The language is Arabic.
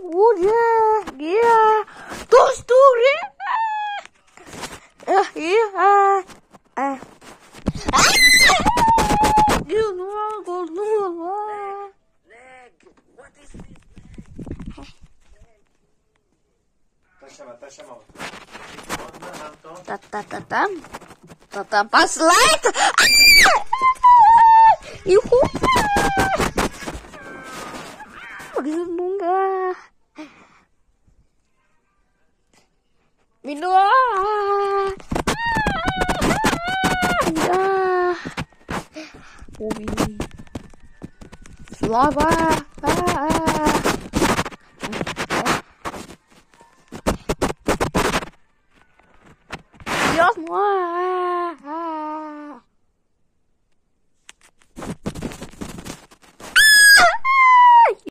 udah, dia, terus Tatam pas light. Ihu. Nunga. Minua. Ui. Lava.